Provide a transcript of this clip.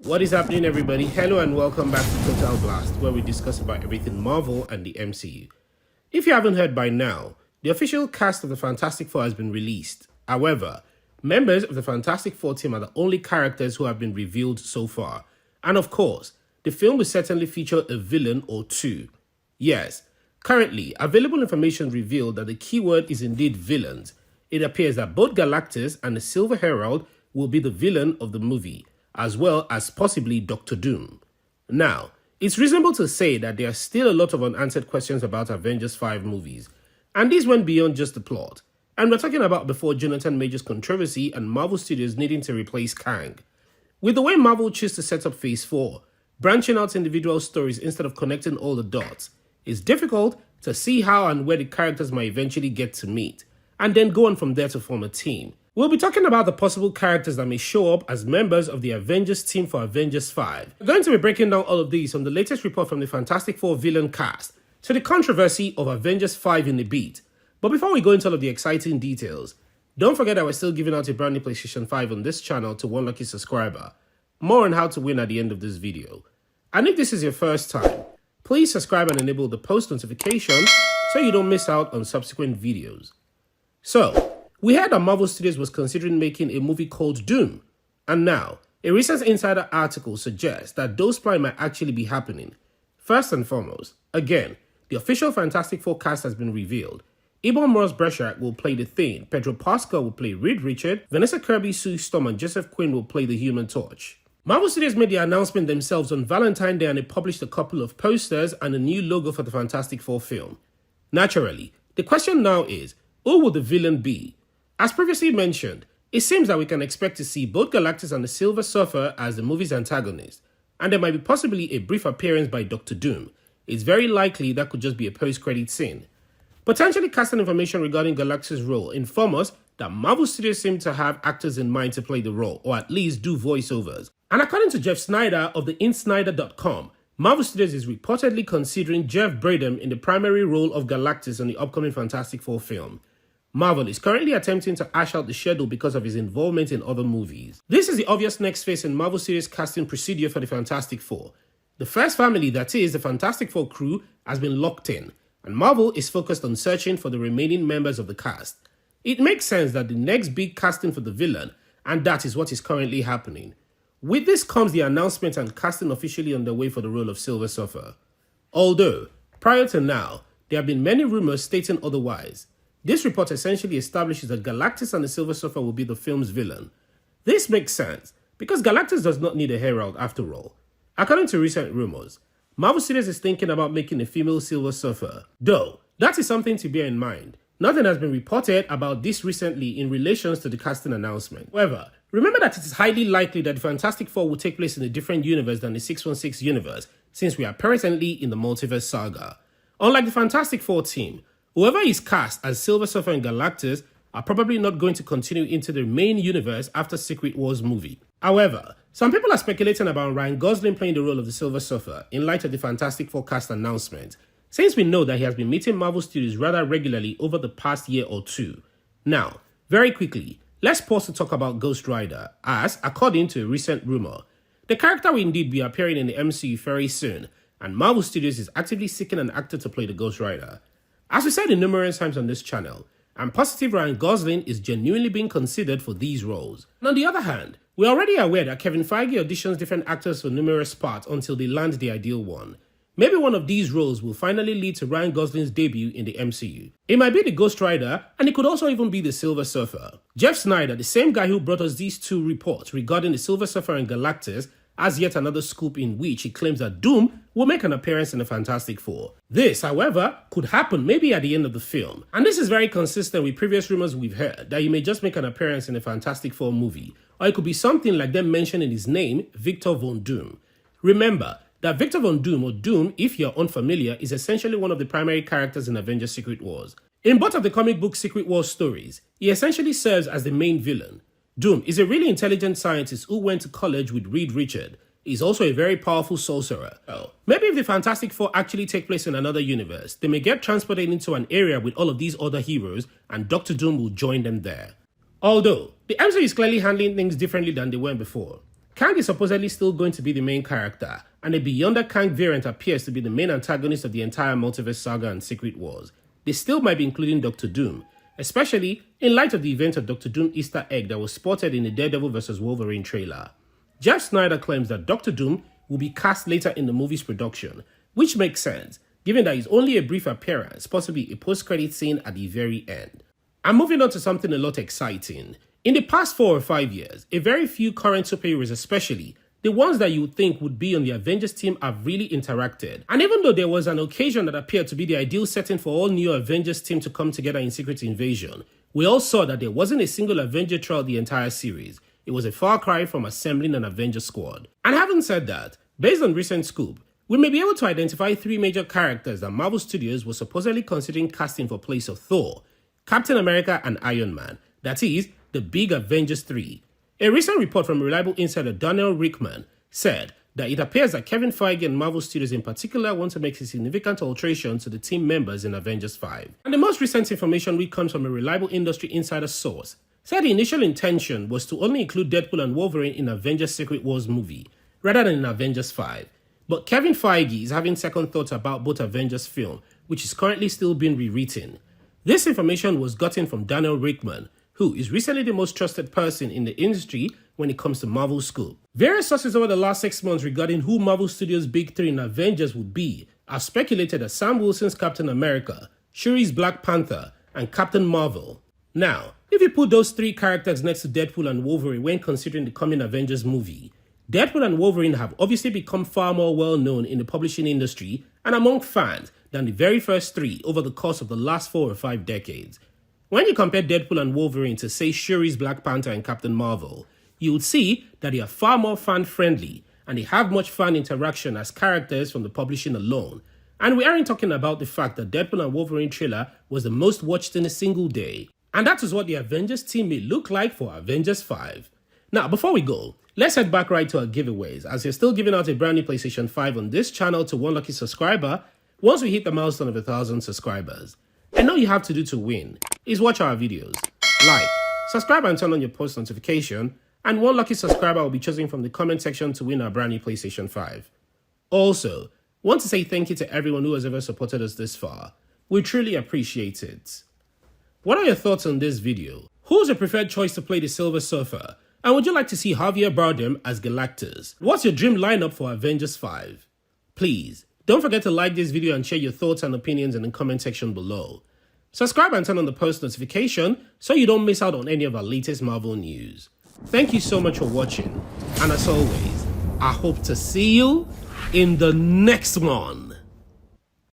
What is happening, everybody? Hello and welcome back to Total Blast, where we discuss about everything Marvel and the MCU. If you haven't heard by now, the official cast of the Fantastic Four has been released. However, members of the Fantastic Four team are the only characters who have been revealed so far. And of course, the film will certainly feature a villain or two. Yes, currently, available information revealed that the keyword is indeed villains. It appears that both Galactus and the Silver Herald will be the villain of the movie, as well as possibly Dr. Doom. Now, it's reasonable to say that there are still a lot of unanswered questions about Avengers 5 movies, and these went beyond just the plot. And we're talking about before Jonathan Majors' controversy and Marvel Studios needing to replace Kang. With the way Marvel chose to set up Phase 4, branching out individual stories instead of connecting all the dots, it's difficult to see how and where the characters might eventually get to meet, and then go on from there to form a team. We'll be talking about the possible characters that may show up as members of the Avengers team for Avengers 5. We're going to be breaking down all of these from the latest report from the Fantastic Four villain cast to the controversy of Avengers 5 in the beat. But before we go into all of the exciting details, don't forget that we're still giving out a brand new PlayStation 5 on this channel to one lucky subscriber. More on how to win at the end of this video. And if this is your first time, please subscribe and enable the post notification so you don't miss out on subsequent videos. So, we heard that Marvel Studios was considering making a movie called Doom, and now, a recent insider article suggests that those plans might actually be happening. First and foremost, again, the official Fantastic Four cast has been revealed. Ebon Moss-Bachrach will play the Thing, Pedro Pascal will play Reed Richards, Vanessa Kirby, Sue Storm, and Joseph Quinn will play the Human Torch. Marvel Studios made the announcement themselves on Valentine's Day, and they published a couple of posters and a new logo for the Fantastic Four film. Naturally, the question now is, who will the villain be? As previously mentioned, it seems that we can expect to see both Galactus and the Silver Surfer as the movie's antagonists, and there might be possibly a brief appearance by Dr. Doom. It's very likely that could just be a post-credit scene. Potentially casting information regarding Galactus' role inform us that Marvel Studios seem to have actors in mind to play the role, or at least do voiceovers. And according to Jeff Snyder of the InSnyder.com, Marvel Studios is reportedly considering Jeff Bradham in the primary role of Galactus in the upcoming Fantastic Four film. Marvel is currently attempting to ash out the schedule because of his involvement in other movies. This is the obvious next phase in Marvel Studios' casting procedure for the Fantastic Four. The first family, that is, the Fantastic Four crew, has been locked in, and Marvel is focused on searching for the remaining members of the cast. It makes sense that the next big casting for the villain, and that is what is currently happening. With this comes the announcement and casting officially underway for the role of Silver Surfer. Although, prior to now, there have been many rumors stating otherwise. This report essentially establishes that Galactus and the Silver Surfer will be the film's villain. This makes sense, because Galactus does not need a herald after all. According to recent rumors, Marvel Studios is thinking about making a female Silver Surfer. Though, that is something to bear in mind. Nothing has been reported about this recently in relation to the casting announcement. However, remember that it is highly likely that the Fantastic Four will take place in a different universe than the 616 universe, since we are presently in the multiverse saga. Unlike the Fantastic Four team, whoever is cast as Silver Surfer and Galactus are probably not going to continue into the main universe after Secret Wars movie. However, some people are speculating about Ryan Gosling playing the role of the Silver Surfer in light of the Fantastic Four cast announcement, since we know that he has been meeting Marvel Studios rather regularly over the past year or two. Now, very quickly, let's pause to talk about Ghost Rider, as, according to a recent rumor, the character will indeed be appearing in the MCU very soon, and Marvel Studios is actively seeking an actor to play the Ghost Rider. As we said numerous times on this channel, I'm positive Ryan Gosling is genuinely being considered for these roles. And on the other hand, we're already aware that Kevin Feige auditions different actors for numerous parts until they land the ideal one. Maybe one of these roles will finally lead to Ryan Gosling's debut in the MCU. It might be the Ghost Rider, and it could also even be the Silver Surfer. Jeff Snyder, the same guy who brought us these two reports regarding the Silver Surfer and Galactus, has yet another scoop in which he claims that Doom will make an appearance in the Fantastic Four. This, however, could happen maybe at the end of the film. And this is very consistent with previous rumors we've heard that he may just make an appearance in the Fantastic Four movie, or it could be something like them mentioning his name, Victor Von Doom. Remember that Victor Von Doom, or Doom if you're unfamiliar, is essentially one of the primary characters in Avengers Secret Wars. In both of the comic book Secret Wars stories, he essentially serves as the main villain. Doom is a really intelligent scientist who went to college with Reed Richards. He's also a very powerful sorcerer. Well, maybe if the Fantastic Four actually take place in another universe, they may get transported into an area with all of these other heroes, and Dr. Doom will join them there. Although, the MCU is clearly handling things differently than they were before. Kang is supposedly still going to be the main character, and a Beyonder Kang variant appears to be the main antagonist of the entire multiverse saga and Secret Wars. They still might be including Doctor Doom, especially in light of the event of Doctor Doom Easter egg that was spotted in the Daredevil vs. Wolverine trailer. Jeff Snyder claims that Doctor Doom will be cast later in the movie's production, which makes sense, given that it's only a brief appearance, possibly a post-credit scene at the very end. And moving on to something a lot exciting. In the past 4 or 5 years, a very few current superheroes, especially the ones that you would think would be on the Avengers team, have really interacted. And even though there was an occasion that appeared to be the ideal setting for all new Avengers team to come together in Secret Invasion, we all saw that there wasn't a single Avenger throughout the entire series. It was a far cry from assembling an Avenger squad. And having said that, based on recent scoop, we may be able to identify 3 major characters that Marvel Studios was supposedly considering casting for place of Thor, Captain America and Iron Man. That is, the big Avengers 3. A recent report from reliable insider Daniel Rickman said that it appears that Kevin Feige and Marvel Studios in particular want to make a significant alteration to the team members in Avengers 5. And the most recent information which comes from a reliable industry insider source said the initial intention was to only include Deadpool and Wolverine in Avengers Secret Wars movie, rather than in Avengers 5. But Kevin Feige is having second thoughts about both Avengers film, which is currently still being rewritten. This information was gotten from Daniel Rickman, who is recently the most trusted person in the industry when it comes to Marvel scoop. Various sources over the last 6 months regarding who Marvel Studios' big 3 in Avengers would be have speculated that Sam Wilson's Captain America, Shuri's Black Panther, and Captain Marvel. Now, if you put those 3 characters next to Deadpool and Wolverine when considering the coming Avengers movie, Deadpool and Wolverine have obviously become far more well-known in the publishing industry and among fans than the very first 3 over the course of the last 4 or 5 decades. When you compare Deadpool and Wolverine to, say, Shuri's Black Panther and Captain Marvel, you would see that they are far more fan-friendly and they have much fan interaction as characters from the publishing alone. And we aren't talking about the fact that Deadpool and Wolverine trailer was the most watched in a single day. And that is what the Avengers team may look like for Avengers 5. Now, before we go, let's head back right to our giveaways, as we're still giving out a brand new PlayStation 5 on this channel to one lucky subscriber once we hit the milestone of 1,000 subscribers. And all you have to do to win is watch our videos, like, subscribe and turn on your post notification, and one lucky subscriber will be chosen from the comment section to win our brand new PlayStation 5. Also, want to say thank you to everyone who has ever supported us this far. We truly appreciate it. What are your thoughts on this video? Who's your preferred choice to play the Silver Surfer? And would you like to see Javier Bardem as Galactus? What's your dream lineup for Avengers 5? Please, don't forget to like this video and share your thoughts and opinions in the comment section below. Subscribe and turn on the post notification so you don't miss out on any of our latest Marvel news. Thank you so much for watching, and as always, I hope to see you in the next one.